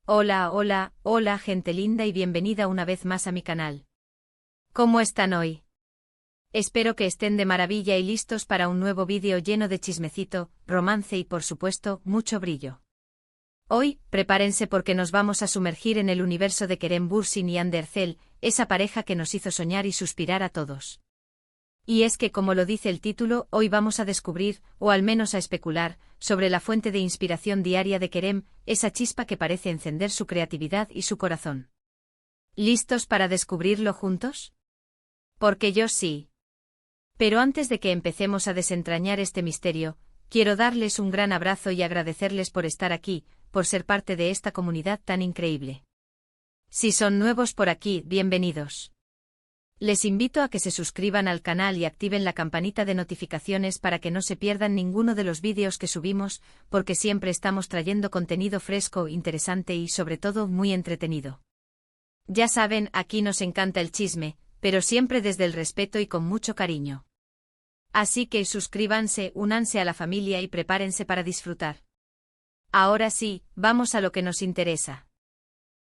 Hola, hola, hola gente linda y bienvenida una vez más a mi canal. ¿Cómo están hoy? Espero que estén de maravilla y listos para un nuevo vídeo lleno de chismecito, romance y por supuesto, mucho brillo. Hoy, prepárense porque nos vamos a sumergir en el universo de Kerem Bürsin y Hande Erçel, esa pareja que nos hizo soñar y suspirar a todos. Y es que como lo dice el título, hoy vamos a descubrir, o al menos a especular, sobre la fuente de inspiración diaria de Kerem, esa chispa que parece encender su creatividad y su corazón. ¿Listos para descubrirlo juntos? Porque yo sí. Pero antes de que empecemos a desentrañar este misterio, quiero darles un gran abrazo y agradecerles por estar aquí, por ser parte de esta comunidad tan increíble. Si son nuevos por aquí, bienvenidos. Les invito a que se suscriban al canal y activen la campanita de notificaciones para que no se pierdan ninguno de los vídeos que subimos, porque siempre estamos trayendo contenido fresco, interesante y sobre todo muy entretenido. Ya saben, aquí nos encanta el chisme, pero siempre desde el respeto y con mucho cariño. Así que suscríbanse, únanse a la familia y prepárense para disfrutar. Ahora sí, vamos a lo que nos interesa.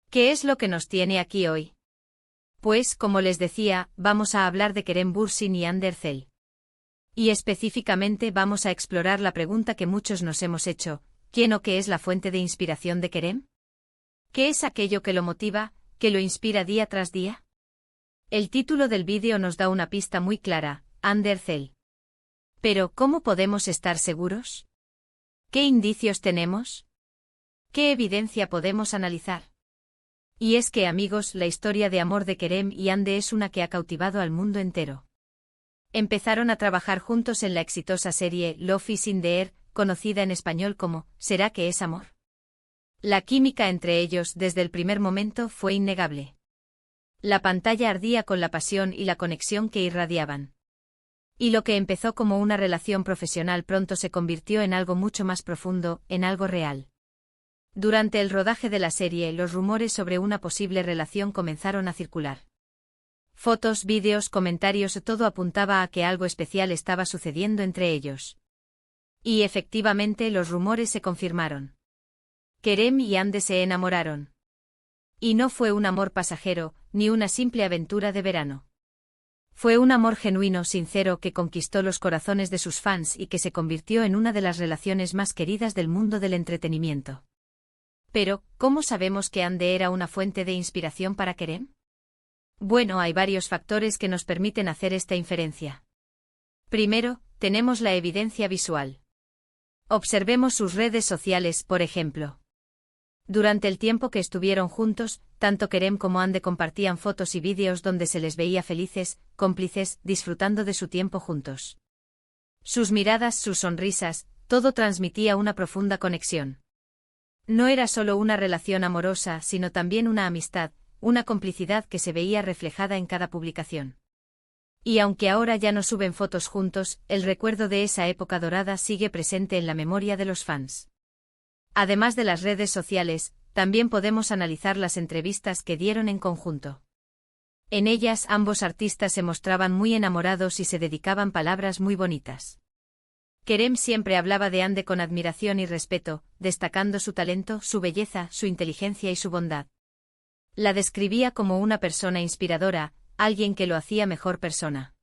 ¿Qué es lo que nos tiene aquí hoy? Pues, como les decía, vamos a hablar de Kerem Bürsin y Hande Erçel. Y específicamente vamos a explorar la pregunta que muchos nos hemos hecho, ¿quién o qué es la fuente de inspiración de Kerem? ¿Qué es aquello que lo motiva, que lo inspira día tras día? El título del vídeo nos da una pista muy clara, Hande Erçel. Pero, ¿cómo podemos estar seguros? ¿Qué indicios tenemos? ¿Qué evidencia podemos analizar? Y es que, amigos, la historia de amor de Kerem y Hande es una que ha cautivado al mundo entero. Empezaron a trabajar juntos en la exitosa serie Love is in the Air, conocida en español como ¿Será que es amor? La química entre ellos desde el primer momento fue innegable. La pantalla ardía con la pasión y la conexión que irradiaban. Y lo que empezó como una relación profesional pronto se convirtió en algo mucho más profundo, en algo real. Durante el rodaje de la serie, los rumores sobre una posible relación comenzaron a circular. Fotos, vídeos, comentarios, todo apuntaba a que algo especial estaba sucediendo entre ellos. Y efectivamente los rumores se confirmaron. Kerem y Hande se enamoraron. Y no fue un amor pasajero, ni una simple aventura de verano. Fue un amor genuino, sincero, que conquistó los corazones de sus fans y que se convirtió en una de las relaciones más queridas del mundo del entretenimiento. Pero, ¿cómo sabemos que Hande era una fuente de inspiración para Kerem? Bueno, hay varios factores que nos permiten hacer esta inferencia. Primero, tenemos la evidencia visual. Observemos sus redes sociales, por ejemplo. Durante el tiempo que estuvieron juntos, tanto Kerem como Hande compartían fotos y vídeos donde se les veía felices, cómplices, disfrutando de su tiempo juntos. Sus miradas, sus sonrisas, todo transmitía una profunda conexión. No era solo una relación amorosa, sino también una amistad, una complicidad que se veía reflejada en cada publicación. Y aunque ahora ya no suben fotos juntos, el recuerdo de esa época dorada sigue presente en la memoria de los fans. Además de las redes sociales, también podemos analizar las entrevistas que dieron en conjunto. En ellas ambos artistas se mostraban muy enamorados y se dedicaban palabras muy bonitas. Kerem siempre hablaba de Hande con admiración y respeto, destacando su talento, su belleza, su inteligencia y su bondad. La describía como una persona inspiradora, alguien que lo hacía mejor persona.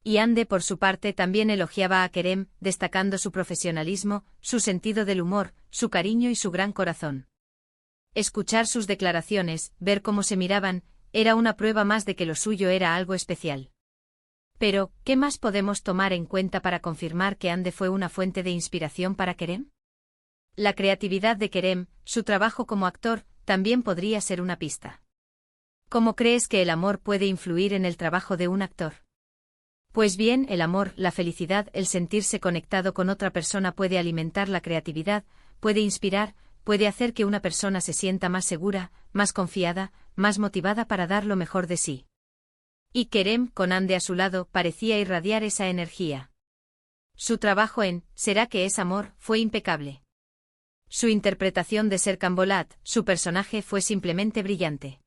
Y Hande por su parte también elogiaba a Kerem, destacando su profesionalismo, su sentido del humor, su cariño y su gran corazón. Escuchar sus declaraciones, ver cómo se miraban, era una prueba más de que lo suyo era algo especial. Pero, ¿qué más podemos tomar en cuenta para confirmar que Hande fue una fuente de inspiración para Kerem? La creatividad de Kerem, su trabajo como actor, también podría ser una pista. ¿Cómo crees que el amor puede influir en el trabajo de un actor? Pues bien, el amor, la felicidad, el sentirse conectado con otra persona puede alimentar la creatividad, puede inspirar, puede hacer que una persona se sienta más segura, más confiada, más motivada para dar lo mejor de sí. Y Kerem, con Hande a su lado, parecía irradiar esa energía. Su trabajo en ¿Será que es amor? Fue impecable. Su interpretación de Serkan Bolat, su personaje, fue simplemente brillante.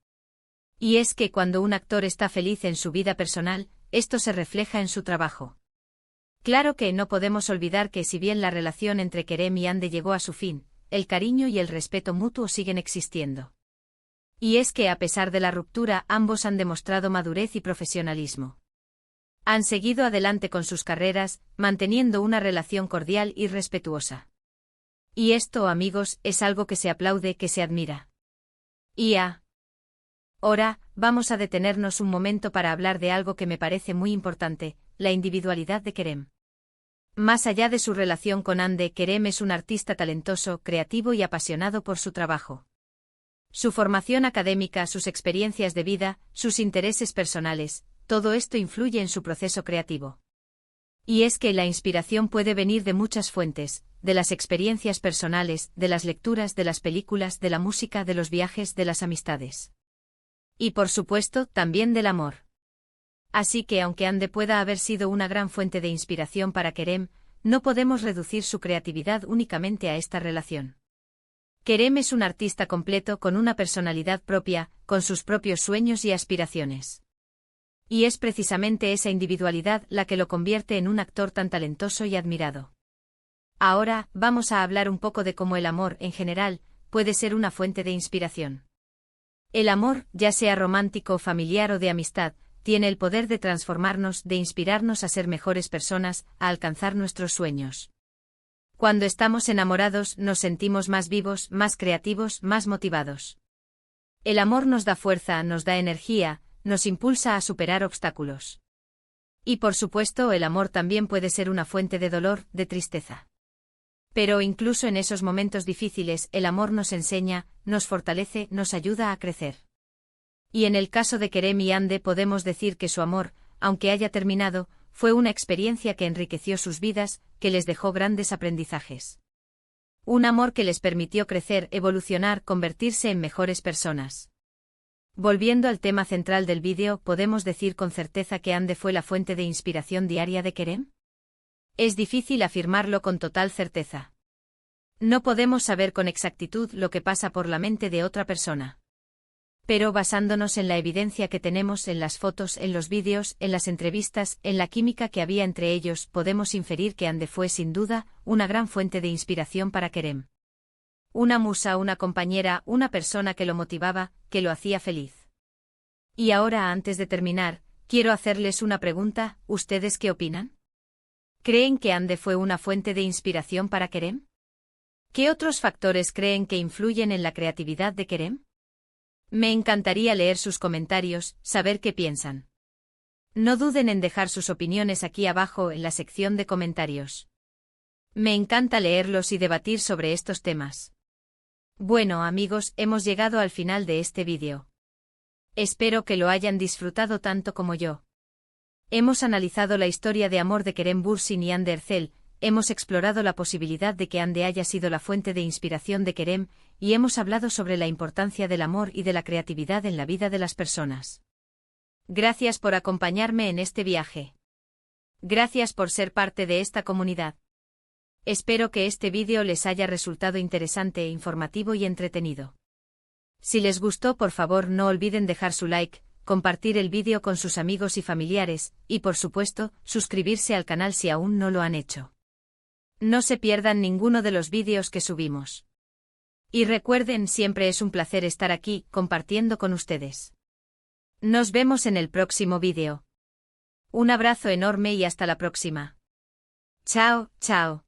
Y es que cuando un actor está feliz en su vida personal, esto se refleja en su trabajo. Claro que no podemos olvidar que si bien la relación entre Kerem y Hande llegó a su fin, el cariño y el respeto mutuo siguen existiendo. Y es que a pesar de la ruptura, ambos han demostrado madurez y profesionalismo. Han seguido adelante con sus carreras, manteniendo una relación cordial y respetuosa. Y esto, amigos, es algo que se aplaude, que se admira. Ahora, vamos a detenernos un momento para hablar de algo que me parece muy importante, la individualidad de Kerem. Más allá de su relación con Hande, Kerem es un artista talentoso, creativo y apasionado por su trabajo. Su formación académica, sus experiencias de vida, sus intereses personales, todo esto influye en su proceso creativo. Y es que la inspiración puede venir de muchas fuentes, de las experiencias personales, de las lecturas, de las películas, de la música, de los viajes, de las amistades. Y por supuesto, también del amor. Así que aunque Hande pueda haber sido una gran fuente de inspiración para Kerem, no podemos reducir su creatividad únicamente a esta relación. Kerem es un artista completo con una personalidad propia, con sus propios sueños y aspiraciones. Y es precisamente esa individualidad la que lo convierte en un actor tan talentoso y admirado. Ahora, vamos a hablar un poco de cómo el amor, en general, puede ser una fuente de inspiración. El amor, ya sea romántico, familiar o de amistad, tiene el poder de transformarnos, de inspirarnos a ser mejores personas, a alcanzar nuestros sueños. Cuando estamos enamorados, nos sentimos más vivos, más creativos, más motivados. El amor nos da fuerza, nos da energía, nos impulsa a superar obstáculos. Y por supuesto, el amor también puede ser una fuente de dolor, de tristeza. Pero incluso en esos momentos difíciles, el amor nos enseña, nos fortalece, nos ayuda a crecer. Y en el caso de Kerem y Hande podemos decir que su amor, aunque haya terminado, fue una experiencia que enriqueció sus vidas, que les dejó grandes aprendizajes. Un amor que les permitió crecer, evolucionar, convertirse en mejores personas. Volviendo al tema central del vídeo, ¿podemos decir con certeza que Hande fue la fuente de inspiración diaria de Kerem? Es difícil afirmarlo con total certeza. No podemos saber con exactitud lo que pasa por la mente de otra persona. Pero basándonos en la evidencia que tenemos en las fotos, en los vídeos, en las entrevistas, en la química que había entre ellos, podemos inferir que Hande fue sin duda una gran fuente de inspiración para Kerem. Una musa, una compañera, una persona que lo motivaba, que lo hacía feliz. Y ahora, antes de terminar, quiero hacerles una pregunta, ¿ustedes qué opinan? ¿Creen que Hande fue una fuente de inspiración para Kerem? ¿Qué otros factores creen que influyen en la creatividad de Kerem? Me encantaría leer sus comentarios, saber qué piensan. No duden en dejar sus opiniones aquí abajo en la sección de comentarios. Me encanta leerlos y debatir sobre estos temas. Bueno, amigos, hemos llegado al final de este vídeo. Espero que lo hayan disfrutado tanto como yo. Hemos analizado la historia de amor de Kerem Bürsin y Hande Erçel, hemos explorado la posibilidad de que Hande haya sido la fuente de inspiración de Kerem, y hemos hablado sobre la importancia del amor y de la creatividad en la vida de las personas. Gracias por acompañarme en este viaje. Gracias por ser parte de esta comunidad. Espero que este vídeo les haya resultado interesante, informativo y entretenido. Si les gustó, por favor no olviden dejar su like, compartir el vídeo con sus amigos y familiares, y por supuesto, suscribirse al canal si aún no lo han hecho. No se pierdan ninguno de los vídeos que subimos. Y recuerden, siempre es un placer estar aquí, compartiendo con ustedes. Nos vemos en el próximo vídeo. Un abrazo enorme y hasta la próxima. Chao, chao.